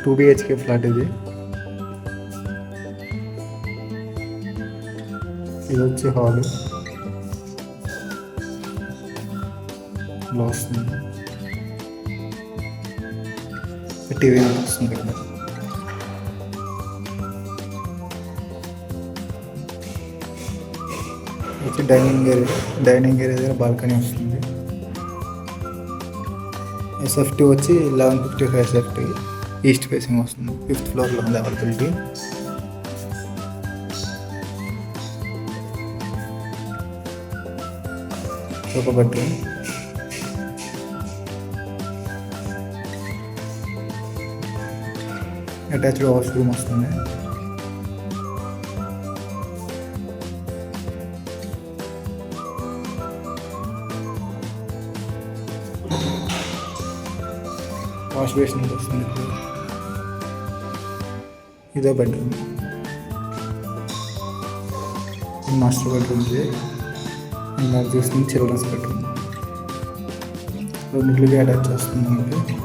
2 BHK flat ఇది. ఇది వచ్చి హాల్ ఇలా వస్తుంది. టీవీ వస్తుంది ఇక్కడ. వచ్చి డైనింగ్ ఏరియా దగ్గర బాల్కనీ వస్తుంది. ఎస్ఎఫ్టీ వచ్చి 1155 ఎస్ఎఫ్టీ ఈస్ట్ ఫేసింగ్ వస్తుంది. 5th ఫ్లోర్లో ఉంది అవైలబిలిటీ. ఒక బెడ్రూమ్, అటాచ్డ్ వాష్రూమ్ వస్తుంది. వాష్ బేసిన్ వస్తుంది. ఇదో బెడ్రూమ్, మాస్టర్ బెడ్రూమ్. ఇది నాకు చూస్తుంది చిల్డ్రన్స్ బెడ్రూమ్. రెండింటికి అటాచ్ వస్తుంది మనకి.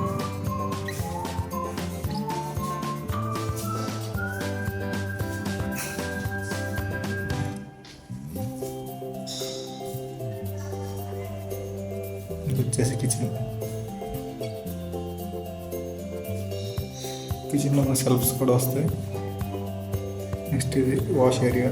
వచ్చేసి కిచెన్లో మన సెల్ఫ్స్ కూడా వస్తాయి. నెక్స్ట్ ఇది వాష్ ఏరియా.